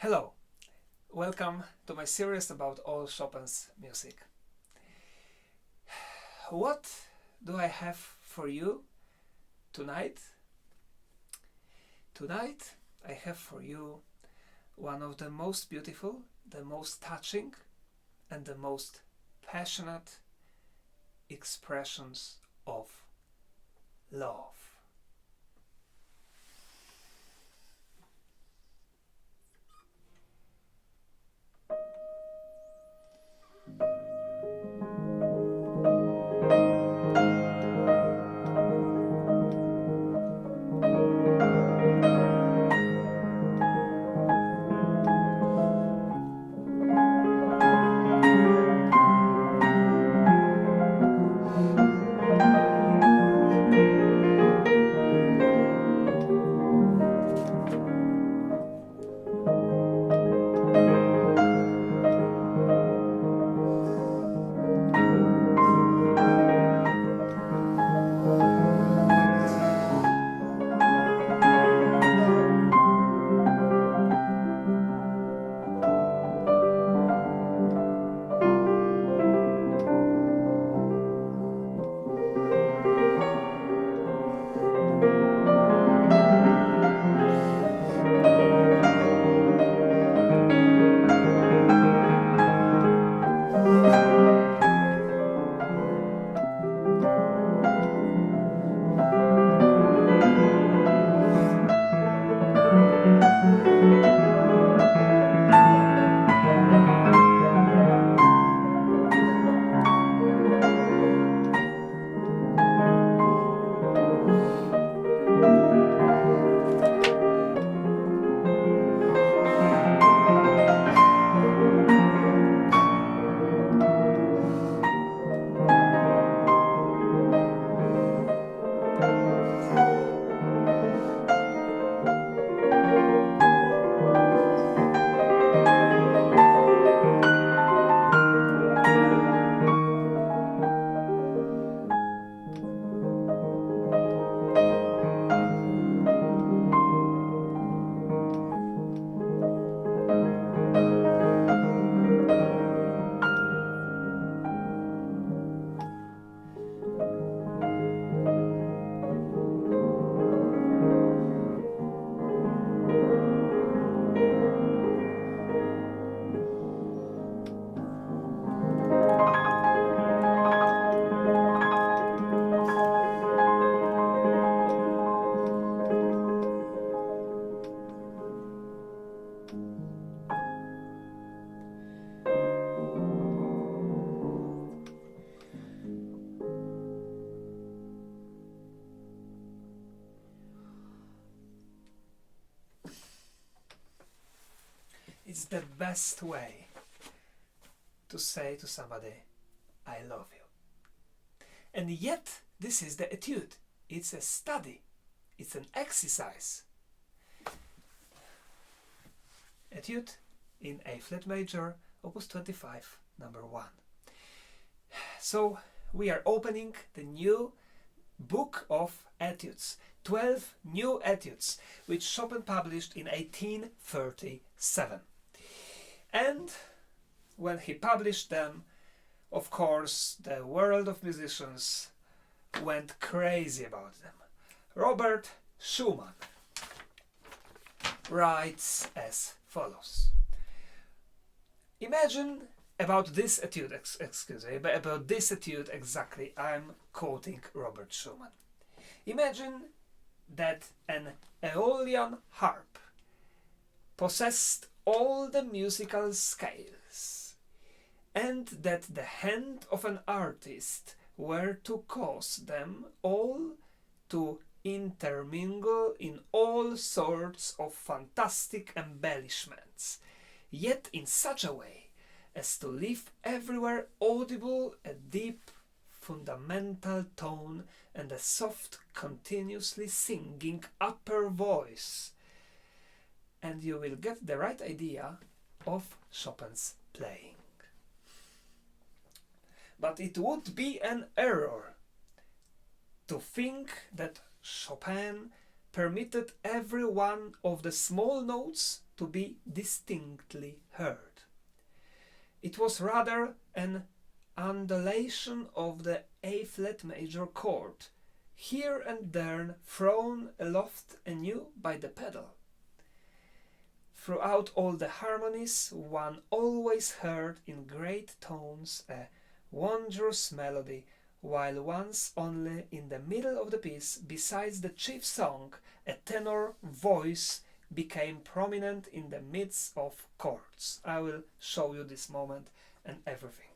Hello, welcome to my series about all Chopin's music. What do I have for you tonight? Tonight I have for you one of the most beautiful, the most touching and the most passionate expressions of love. It's the best way to say to somebody, I love you. And yet, this is the etude. It's a study. It's an exercise. Etude in A flat major, opus 25, number 1. So, we are opening the new book of etudes. 12 new etudes, which Chopin published in 1837. And when he published them, of course, the world of musicians went crazy about them. Robert Schumann writes as follows. Imagine about this etude, about this etude exactly, I'm quoting Robert Schumann. Imagine that an Aeolian harp possessed all the musical scales, and that the hand of an artist were to cause them all to intermingle in all sorts of fantastic embellishments, yet in such a way as to leave everywhere audible a deep, fundamental tone and a soft, continuously singing upper voice, and you will get the right idea of Chopin's playing. But it would be an error to think that Chopin permitted every one of the small notes to be distinctly heard. It was rather an undulation of the A-flat major chord, here and there thrown aloft anew by the pedal. Throughout all the harmonies, one always heard in great tones a wondrous melody, while once only in the middle of the piece, besides the chief song, a tenor voice became prominent in the midst of chords. I will show you this moment and everything.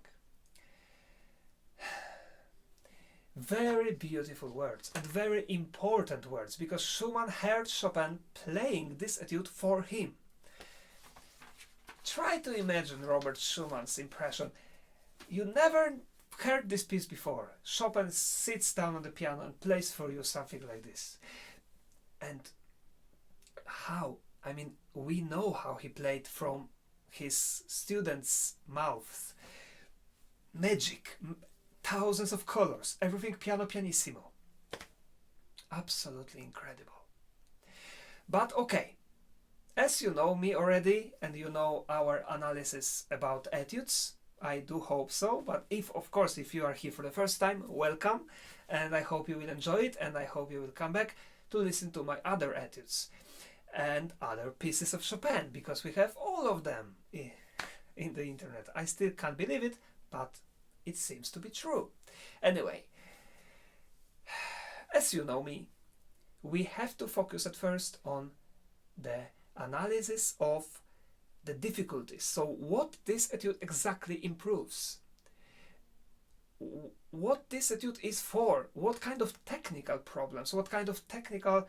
Very beautiful words and very important words, because Schumann heard Chopin playing this etude for him. Try to imagine Robert Schumann's impression. You never heard this piece before. Chopin sits down on the piano and plays for you something like this. And how? I mean, we know how he played from his students' mouths. Magic, thousands of colors, everything piano pianissimo. Absolutely incredible. But okay, as you know me already, and you know our analysis about etudes, I do hope so, but of course, if you are here for the first time, welcome, and I hope you will enjoy it, and I hope you will come back to listen to my other etudes and other pieces of Chopin, because we have all of them in the internet. I still can't believe it, but it seems to be true. Anyway, as you know me, we have to focus at first on the analysis of the difficulties. So what this etude exactly improves, what this etude is for, what kind of technical problems, what kind of technical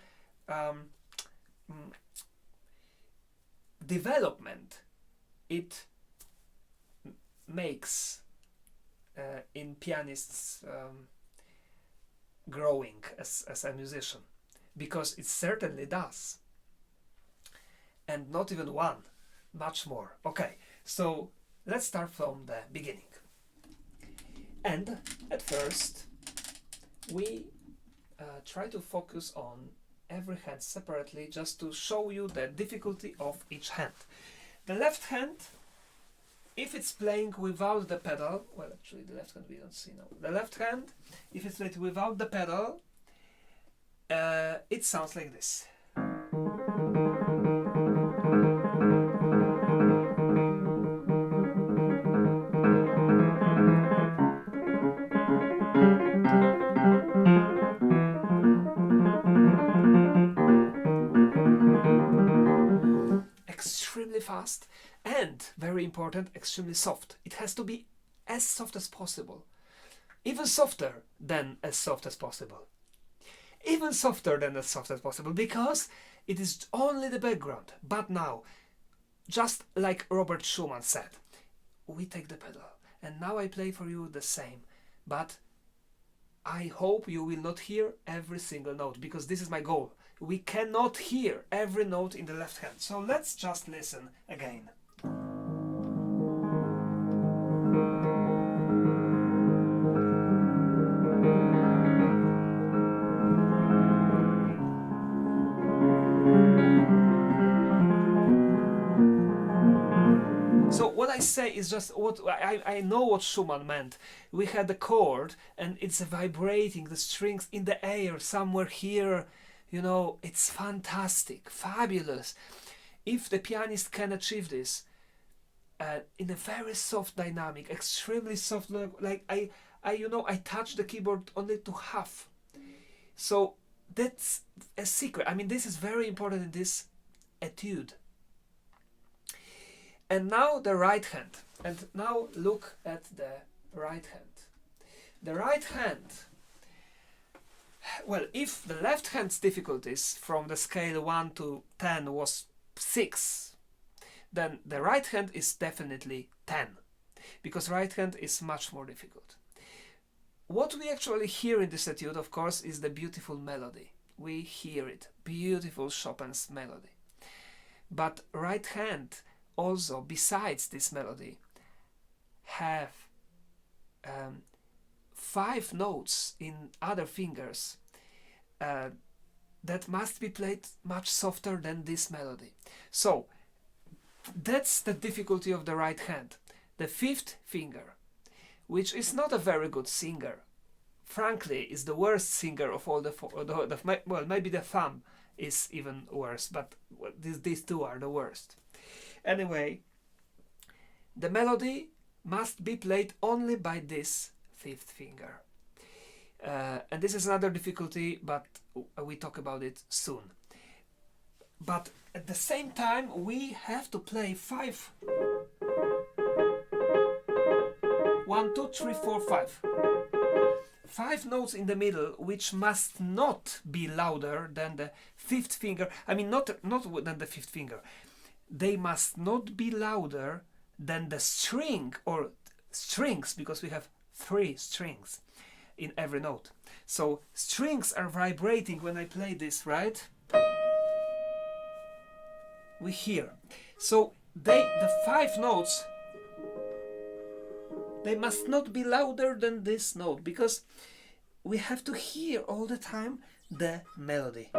development it makes in pianists growing as a musician, because it certainly does. And not even one, much more. Okay, so let's start from the beginning. And at first, we try to focus on every hand separately, just to show you the difficulty of each hand. The left hand, if it's playing without the pedal, well, actually the left hand we don't see now. The left hand, if it's played without the pedal, it sounds like this. Extremely fast and, very important, extremely soft. It has to be as soft as possible. Even softer than as soft as possible. Even softer than as soft as possible, because it is only the background. But now, just like Robert Schumann said, we take the pedal. And now I play for you the same. But I hope you will not hear every single note, because this is my goal. We cannot hear every note in the left hand. So let's just listen again. So what I say is just what I know what Schumann meant. We had the chord and it's vibrating, the strings in the air somewhere here. You know, it's fantastic, fabulous. If the pianist can achieve this in a very soft dynamic, extremely soft, like I touch the keyboard only to half. So that's a secret. I mean, this is very important in this etude. And now the right hand. And now look at the right hand. The right hand, well, if the left hand's difficulties from the scale 1 to 10 was 6, then the right hand is definitely 10, because right hand is much more difficult. What we actually hear in this etude, of course, is the beautiful melody. We hear it, beautiful Chopin's melody. But right hand also, besides this melody, have 5 notes in other fingers that must be played much softer than this melody. So That's the difficulty of the right hand. The fifth finger, which is not a very good singer, frankly, is the worst singer of all the four. Well, maybe the thumb is even worse, but these two are the worst. Anyway, the melody must be played only by this fifth finger. And this is another difficulty, but we talk about it soon. But at the same time, we have to play 5. 1, 2, 3, 4, 5. 5 notes in the middle, which must not be louder than the fifth finger. I mean, not than the fifth finger. They must not be louder than the string or strings, because we have 3 strings in every note. So strings are vibrating when I play this, right? We hear. So the 5 notes, they must not be louder than this note, because we have to hear all the time the melody.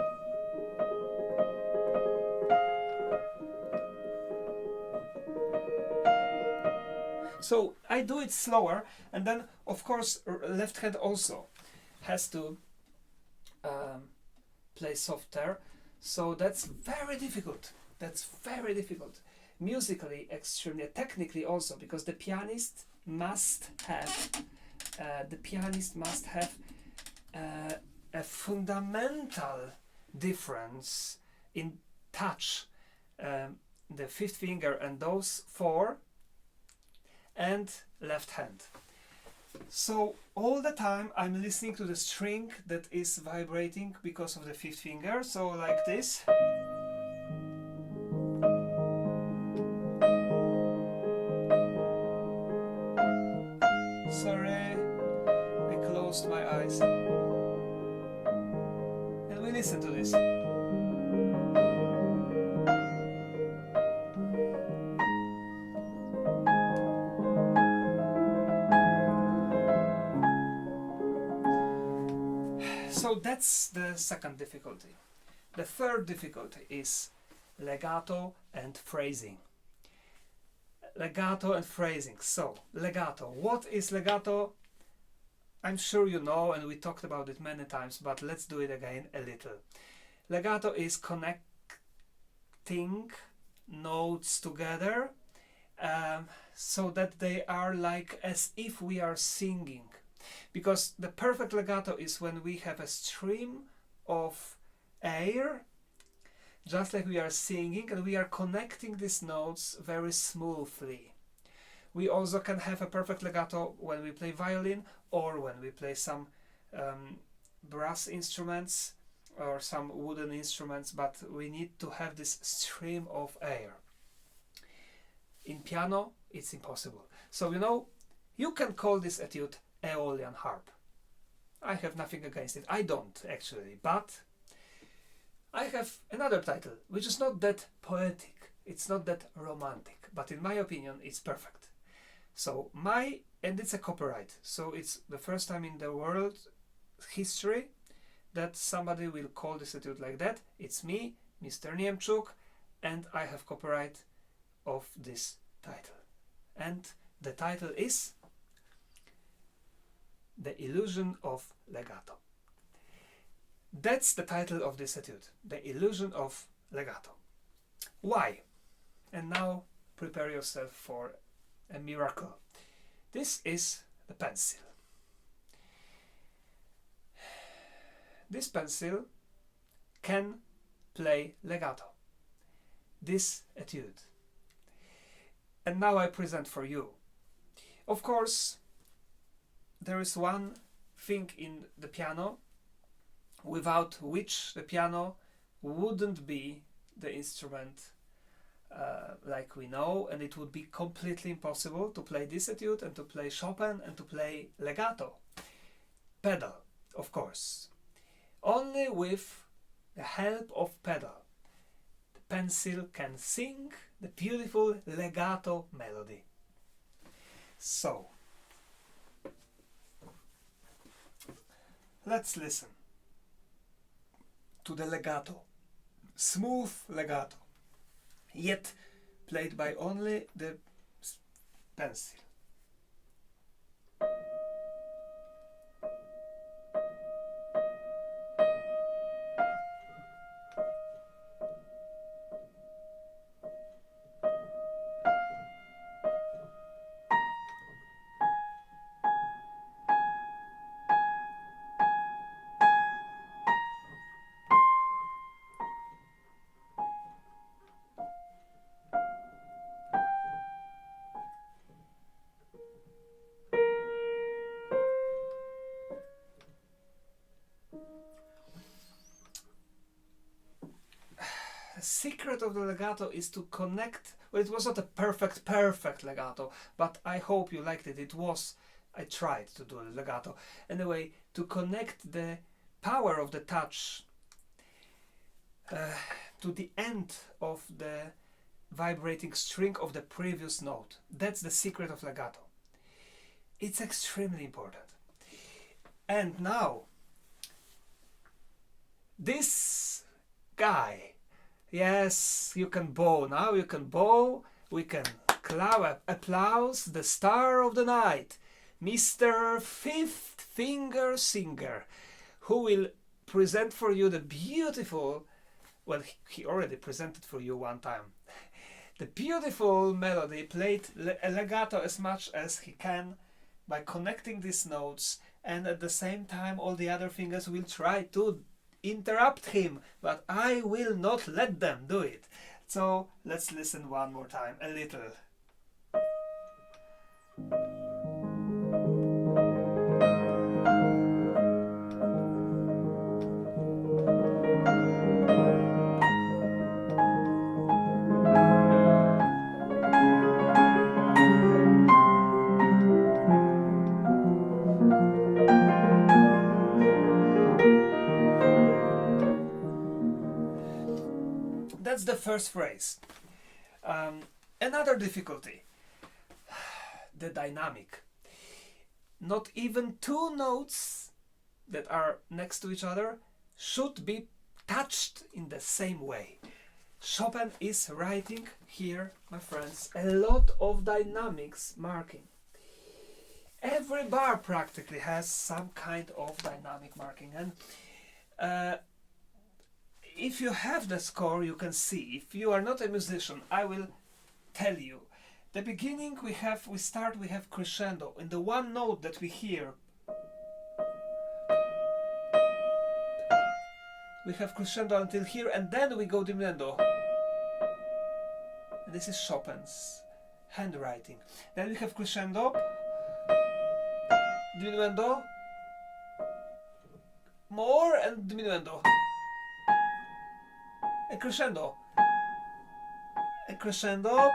So I do it slower, and then of course left hand also has to play softer. So that's very difficult. That's very difficult. Musically, extremely, technically also, because the pianist must have a fundamental difference in touch, the fifth finger and those 4, and left hand. So all the time I'm listening to the string that is vibrating because of the fifth finger. So like this. Sorry, I closed my eyes. And we listen to this. So that's the second difficulty. The third difficulty is legato and phrasing. Legato and phrasing. So, legato. What is legato? I'm sure you know, and we talked about it many times, but let's do it again a little. Legato is connecting notes together so that they are like as if we are singing. Because the perfect legato is when we have a stream of air, just like we are singing, and we are connecting these notes very smoothly. We also can have a perfect legato when we play violin or when we play some brass instruments or some wooden instruments, but we need to have this stream of air. In piano, it's impossible. So, you can call this etude Aeolian harp. I have nothing against it. I don't actually, but I have another title, which is not that poetic, it's not that romantic, but in my opinion, it's perfect. So and it's a copyright, so it's the first time in the world history that somebody will call this etude like that. It's me, Mr. Niemczuk, and I have copyright of this title. And the title is The Illusion of Legato. That's the title of this etude, The Illusion of Legato. Why? And now prepare yourself for a miracle. This is the pencil. This pencil can play legato, this etude. And now I present for you. Of course, there is one thing in the piano without which the piano wouldn't be the instrument like we know, and it would be completely impossible to play this etude and to play Chopin and to play legato. Pedal, of course. Only with the help of pedal, the pencil can sing the beautiful legato melody. So, let's listen to the legato, smooth legato, yet played by only the pencil. The secret of the legato is to connect. Well, it was not a perfect legato, but I hope you liked it. It was. I tried to do a legato. Anyway, to connect the power of the touch to the end of the vibrating string of the previous note. That's the secret of legato. It's extremely important. And now, this guy, yes, you can bow. Now you can bow. We can clap, applause, the star of the night, Mr. Fifth Finger Singer, who will present for you the beautiful, well, he already presented for you one time, the beautiful melody played legato as much as he can by connecting these notes, and at the same time all the other fingers will try to interrupt him, but I will not let them do it. So let's listen one more time, a little. That's the first phrase. Another difficulty, the dynamic. Not even two notes that are next to each other should be touched in the same way. Chopin is writing here, my friends, a lot of dynamics marking. Every bar practically has some kind of dynamic marking, and if you have the score, you can see. If you are not a musician, I will tell you. The beginning we have crescendo. In the one note that we hear, we have crescendo until here, and then we go diminuendo. And this is Chopin's handwriting. Then we have crescendo, diminuendo, more, and diminuendo. A crescendo, a crescendo,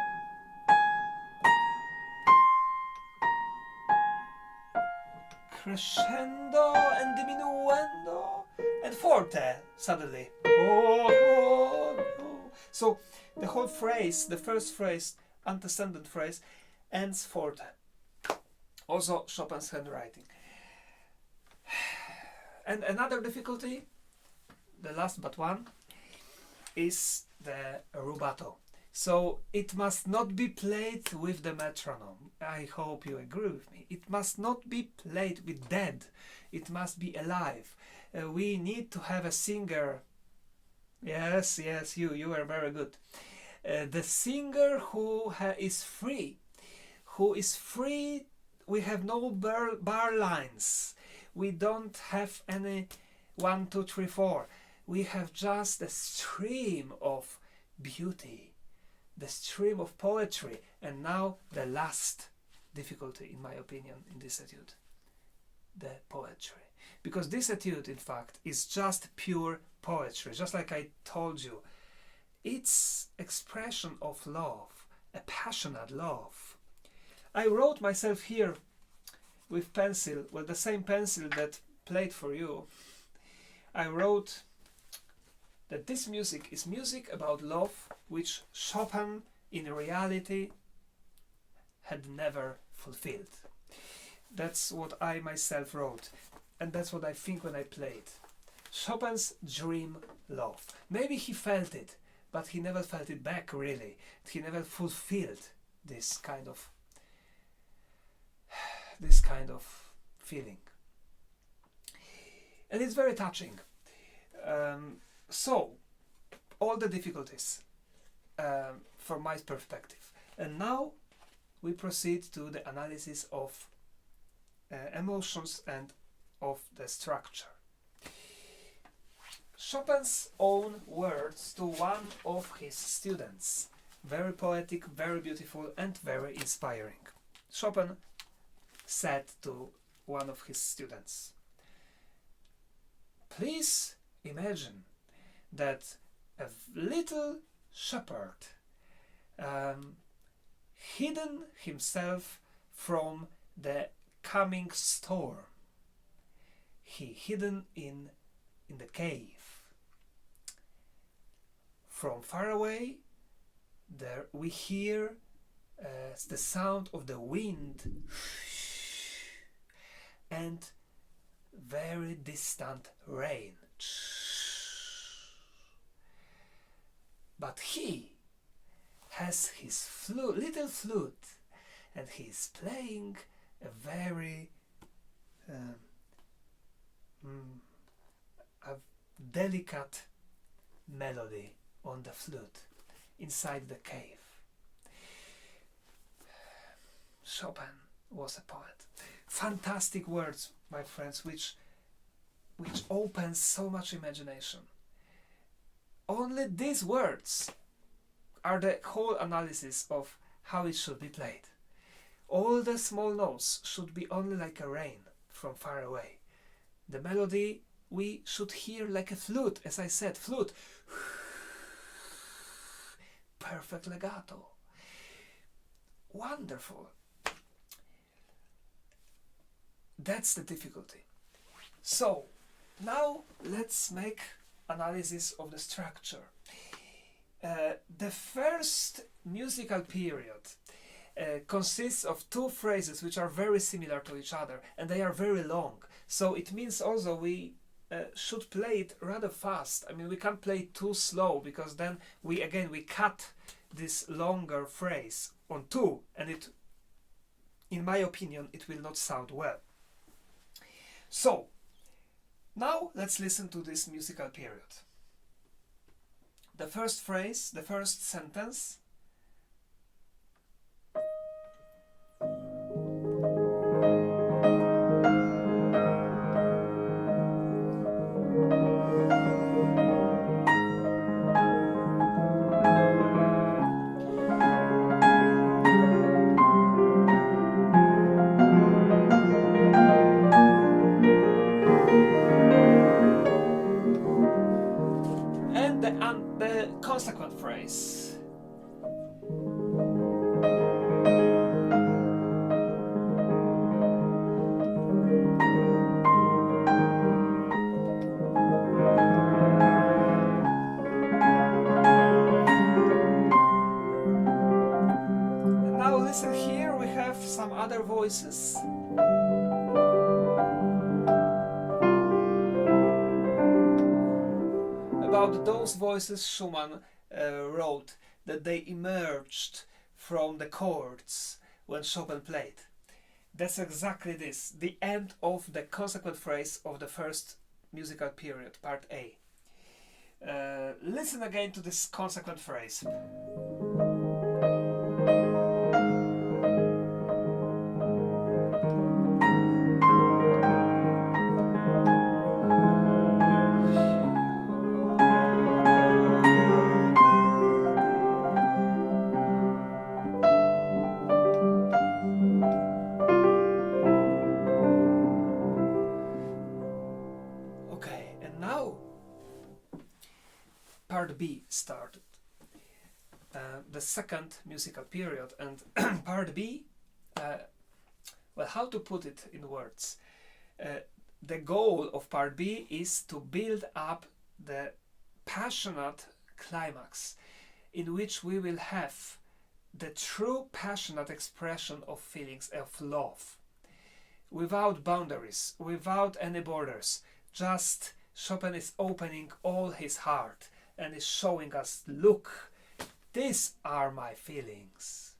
crescendo and diminuendo, and forte suddenly. So the whole phrase, the first phrase, antecedent phrase, ends forte. Also Chopin's handwriting. And another difficulty, the last but one, is the rubato. So it must not be played with the metronome. I hope you agree with me. It must not be played with dead. It must be alive. We need to have a singer. Yes, you are very good. The singer who is free. Who is free. We have no bar lines. We don't have any 1, 2, 3, 4. We have just a stream of beauty, the stream of poetry, and now the last difficulty, in my opinion, in this etude, the poetry. Because this etude, in fact, is just pure poetry, just like I told you. It's expression of love, a passionate love. I wrote myself here with pencil, well, the same pencil that played for you. I wrote that this music is music about love, which Chopin in reality had never fulfilled. That's what I myself wrote, and that's what I think when I played. Chopin's dream love. Maybe he felt it, but he never felt it back really. He never fulfilled this kind of feeling, and it's very touching. So all the difficulties from my perspective, and now we proceed to the analysis of emotions and of the structure. Chopin's own words to one of his students, very poetic, very beautiful, and very inspiring. Chopin said to one of his students, "Please imagine that a little shepherd hidden himself from the coming storm. He hidden in the cave. From far away, there we hear the sound of the wind and very distant rain. But he has his little flute, and he is playing a very a delicate melody on the flute inside the cave." Chopin was a poet. Fantastic words, my friends, which opens so much imagination. Only these words are the whole analysis of how it should be played. All the small notes should be only like a rain from far away. The melody we should hear like a flute, as I said, flute. Perfect legato. Wonderful. That's the difficulty. So, now let's make analysis of the structure. The first musical period consists of two phrases which are very similar to each other, and they are very long. So it means also we should play it rather fast. I mean, we can't play it too slow, because then we cut this longer phrase on two, and it, in my opinion, it will not sound well. So now let's listen to this musical period. The first phrase, the first sentence. And the consequent phrase. And now listen here, we have some other voices. About those voices, Schumann wrote that they emerged from the chords when Chopin played. That's exactly this, the end of the consequent phrase of the first musical period, part A. Listen again to this consequent phrase. Part B started, the second musical period, and part B, well, how to put it in words? The goal of part B is to build up the passionate climax, in which we will have the true passionate expression of feelings of love, without boundaries, without any borders. Just Chopin is opening all his heart and is showing us, look, these are my feelings.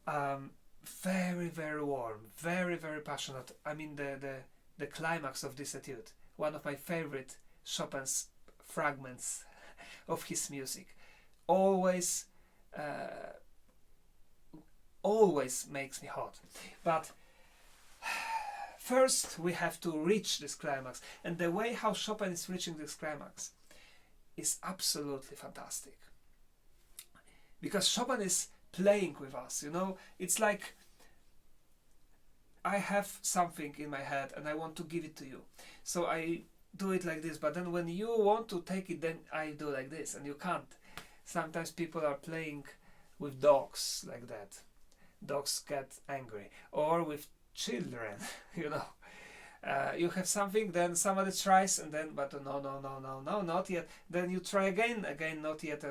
Very, very warm, very, very passionate. I mean, the climax of this etude, one of my favorite Chopin's fragments of his music, always makes me hot. But first we have to reach this climax, and the way how Chopin is reaching this climax is absolutely fantastic, because Chopin is playing with us, you know. It's like I have something in my head and I want to give it to you, so I do it like this, but then when you want to take it, then I do like this, and you can't. Sometimes people are playing with dogs like that. Dogs get angry, or with children, you know. You have something, then somebody tries, and then, but no, not yet. Then you try again, not yet.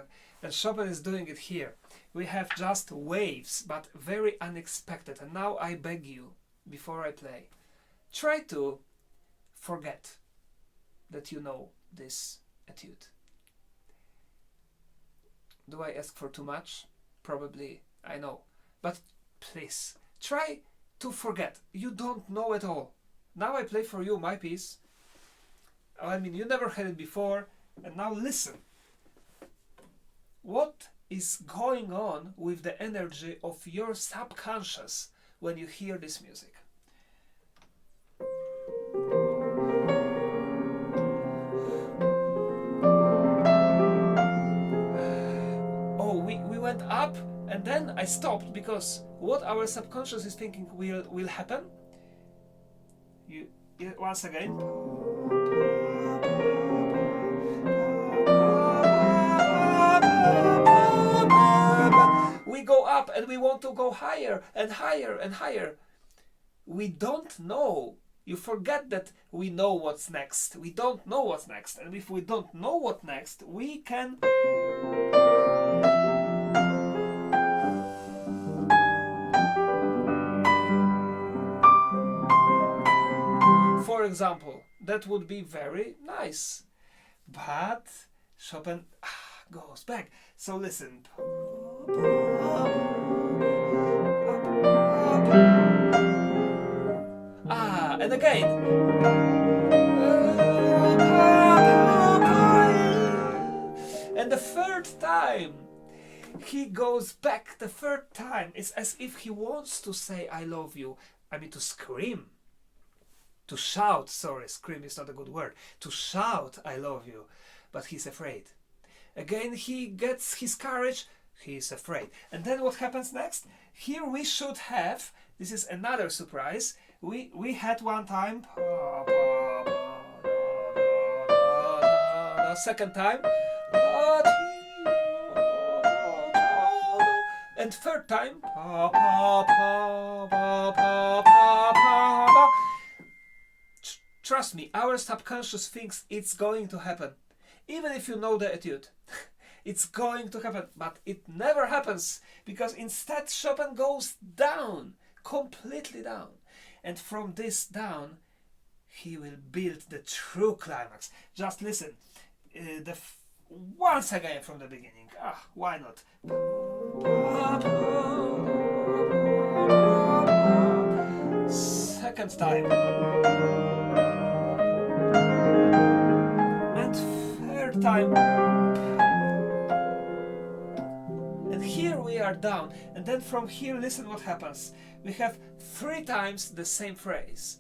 And Chopin is doing it here. We have just waves, but very unexpected. And now I beg you, before I play, try to forget that you know this etude. Do I ask for too much? Probably, I know. But please, try to forget. You don't know at all. Now I play for you my piece. I mean, you never had it before. And now listen. What is going on with the energy of your subconscious when you hear this music? We went up, and then I stopped, because what our subconscious is thinking will happen. Once again. We go up and we want to go higher and higher and higher. We don't know. You forget that we know what's next. We don't know what's next. And if we don't know what's next, we can... For example, that would be very nice. But Chopin goes back. So listen. And again. And the third time he goes back. The third time, it's as if he wants to say I love you. I mean, to scream. To shout, sorry, scream is not a good word. To shout I love you. But he's afraid. Again he gets his courage. He's afraid. And then what happens next? Here we should have, this is another surprise. We had one time, the second time, and third time, trust me, our subconscious thinks it's going to happen. Even if you know the etude, it's going to happen, but it never happens, because instead Chopin goes down, completely down. And from this down, he will build the true climax. Just listen, once again from the beginning. Why not? Second time. And third time. And here we are down. And then from here, listen what happens. We have 3 times the same phrase.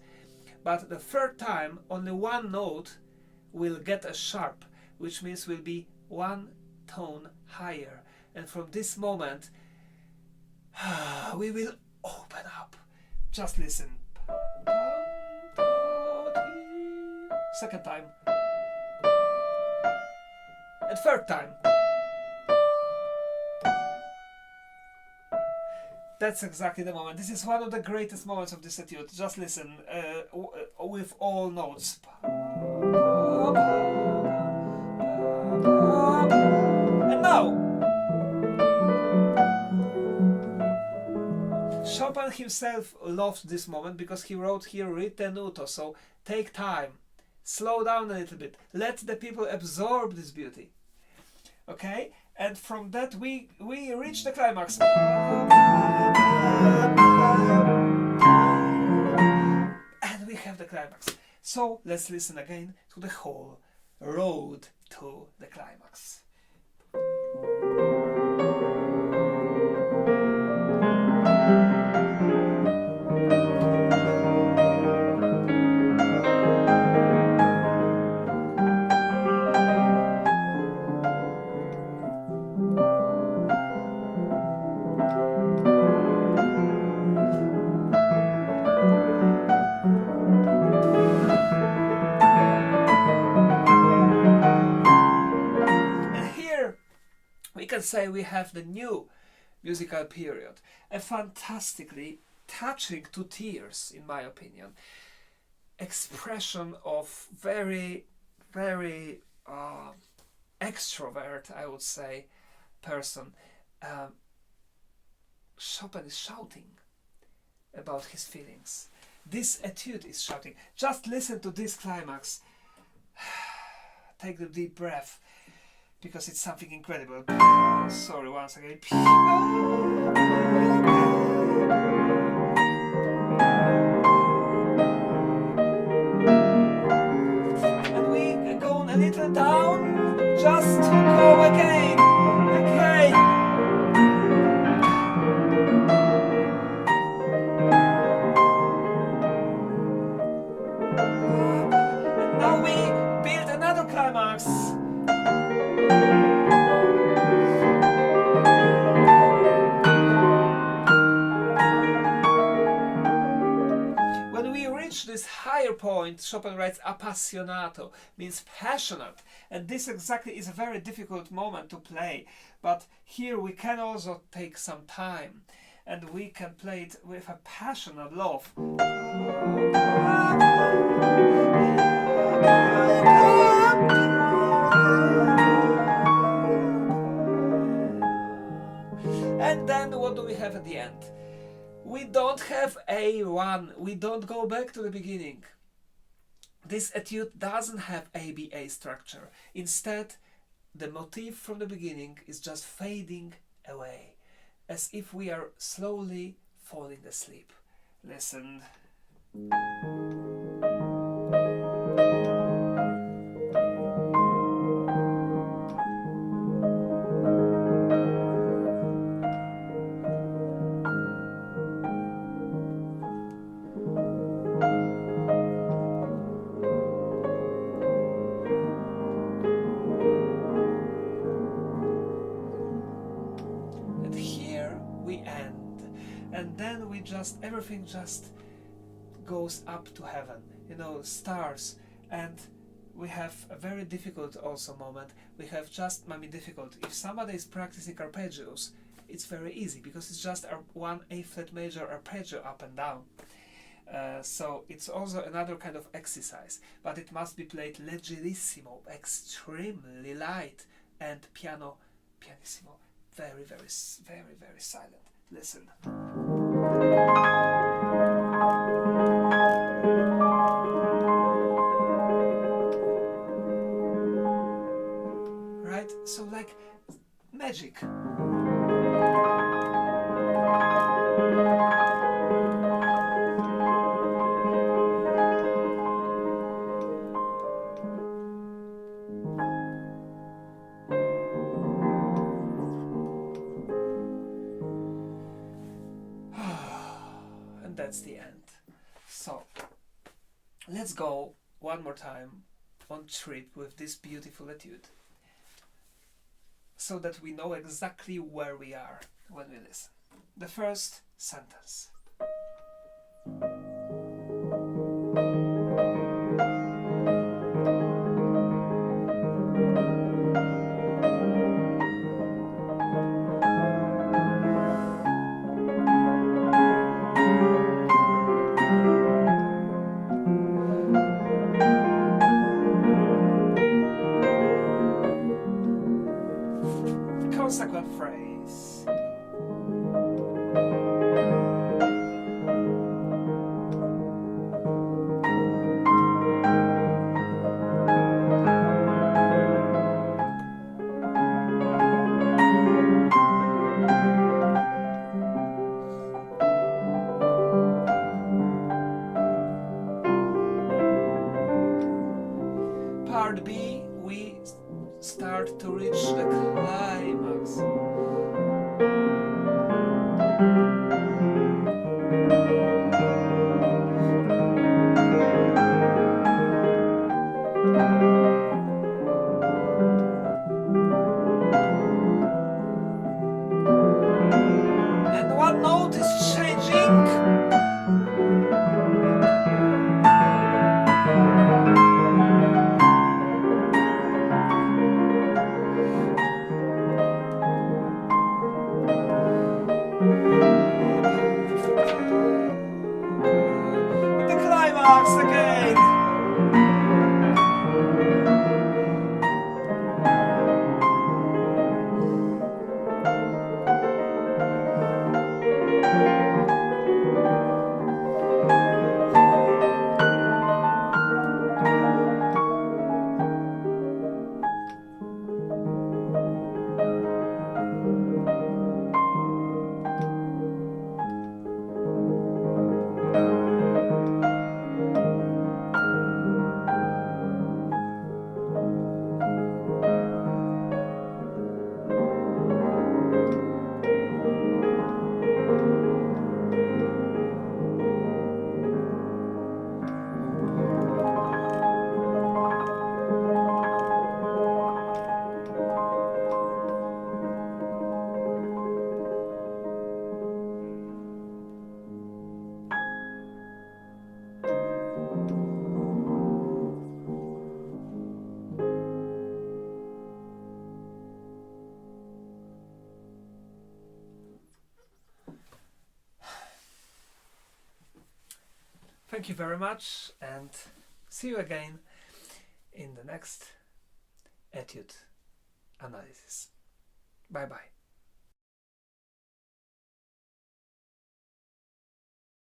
But the third time, only one note will get a sharp, which means will be 1 tone higher. And from this moment, we will open up. Just listen. Second time. And third time. That's exactly the moment. This is one of the greatest moments of this etude. Just listen, with all notes. And now, Chopin himself loved this moment because he wrote here ritenuto, so take time. slow down a little bit. Let the people absorb this beauty. Okay? And from that we reach the climax. And we have the climax. So let's listen again to the whole road to the climax. We can say we have the new musical period, a fantastically touching to tears, in my opinion, expression of very, very extrovert, I would say, person. Chopin is shouting about his feelings. This etude is shouting. Just listen to this climax. Take the deep breath, because it's something incredible. Sorry, once again. And we go a little down, just to go again. Okay. And now we build another climax. This higher point, Chopin writes appassionato, means passionate, and this exactly is a very difficult moment to play, but here we can also take some time and we can play it with a passionate love. And then what do we have at the end? We don't have A1, we don't go back to the beginning. This etude doesn't have ABA structure. Instead, the motif from the beginning is just fading away, as if we are slowly falling asleep. Listen. And then everything just goes up to heaven, stars, and we have a very difficult also moment. We have just, difficult. If somebody is practicing arpeggios, it's very easy because it's just one A flat major arpeggio up and down. So it's also another kind of exercise, but it must be played leggerissimo, extremely light, and pianissimo, very, very, very, very silent. Listen. Right? So like magic. That's the end. So let's go one more time on trip with this beautiful etude, so that we know exactly where we are when we listen. The first sentence. Consequent phrase. The climax again. Thank you very much, and see you again in the next Etude analysis. Bye bye.